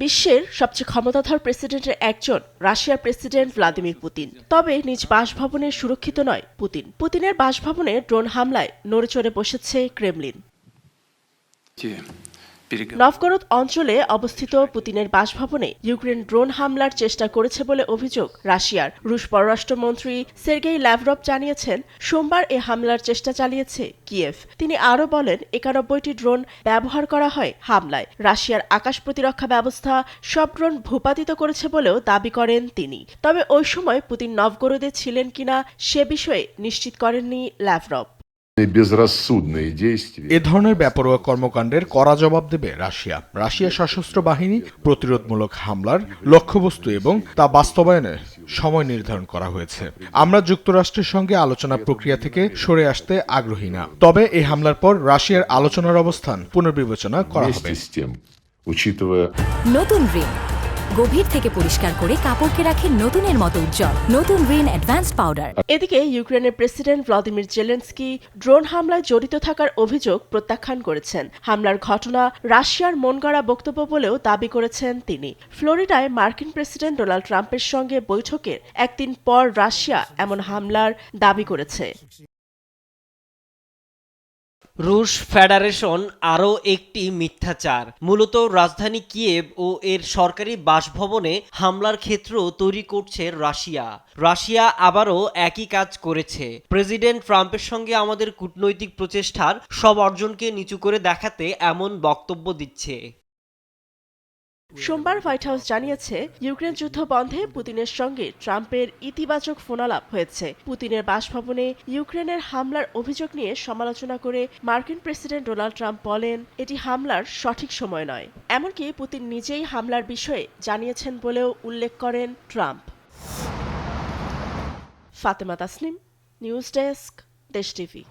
বিশ্বের সবচেয়ে ক্ষমতাধর প্রেসিডেন্টের একজন রাশিয়ার প্রেসিডেন্ট ভ্লাদিমির পুতিন। তবে নিজ বাসভবনে সুরক্ষিত নয় পুতিনের বাসভবনে ড্রোন হামলায় নড়েচড়ে বসেছে ক্রেমলিন। নভগরদ অঞ্চলে অবস্থিত পুতিনের বাসভবনে ইউক্রেন ড্রোন হামলার চেষ্টা করেছে বলে অভিযোগ রাশিয়ার। রুশ পররাষ্ট্রমন্ত্রী সের্গেই ল্যাভরভ জানিয়েছেন সোমবার এ হামলার চেষ্টা চালিয়েছে কিয়েভ। তিনি আরও বলেন ৯১টি ড্রোন ব্যবহার করা হয় হামলায়। রাশিয়ার আকাশ প্রতিরক্ষা ব্যবস্থা সব ড্রোন ভূপাতিত করেছে বলেও দাবি করেন তিনি। তবে ওই সময় পুতিন নভগরদে ছিলেন কিনা সে বিষয়ে নিশ্চিত করেননি ল্যাভরভ। এ ধরনের বেপরোয়া কর্মকাণ্ডের কড়া জবাব দেবে রাশিয়া সশস্ত্র বাহিনী প্রতিরোধমূলক হামলার লক্ষ্যবস্তু এবং তা বাস্তবায়নের সময় নির্ধারণ করা হয়েছে। আমরা যুক্তরাষ্ট্রের সঙ্গে আলোচনা প্রক্রিয়া থেকে সরে আসতে আগ্রহী না, তবে এই হামলার পর রাশিয়ার আলোচনার অবস্থান পুনর্বিবেচনা করা হবে। নতুন রিন গভীর থেকে পরিষ্কার করে কাপড়কে রাখে নতুনের মতো উজ্জ্বল। নতুন রিন অ্যাডভান্সড পাউডার। এদিকে ইউক্রেনের প্রেসিডেন্ট ভ্লাদিমির জেলেনস্কি ড্রোন হামলায় জড়িত থাকার অভিযোগ প্রত্যাখ্যান করেছেন। হামলার ঘটনা রাশিয়ার মনগড়া বক্তব্য বলেও দাবি করেছেন তিনি। ফ্লোরিডায় মার্কিন প্রেসিডেন্ট ডোনাল্ড ট্রাম্পের সঙ্গে বৈঠকের একদিন পর রাশিয়া এমন হামলার দাবি করেছে। রুশ ফেডারেশন আরও একটি মিথ্যাচার। মূলত রাজধানী কিয়েভ ও এর সরকারি বাসভবনে হামলার ক্ষেত্র তৈরি করছে রাশিয়া আবারও একই কাজ করেছে। প্রেসিডেন্ট ট্রাম্পের সঙ্গে আমাদের কূটনৈতিক প্রচেষ্টার সব অর্জনকে নিচু করে দেখাতে এমন বক্তব্য দিচ্ছে। সোমবার হোয়াইট হাউস জানিয়েছে ইউক্রেন যুদ্ধ বন্ধে পুতিনের সঙ্গে ট্রাম্পের ইতিবাচক ফোনালাপ হয়েছে। পুতিনের বাসভবনে ইউক্রেনের হামলার অভিযোগ নিয়ে সমালোচনা করে মার্কিন প্রেসিডেন্ট ডোনাল্ড ট্রাম্প বলেন এটি হামলার সঠিক সময় নয়। এমনকি পুতিন নিজেই হামলার বিষয়ে জানিয়েছেন বলেও উল্লেখ করেন Trump. Fatema Tasnim, news desk, দেশ টিভি।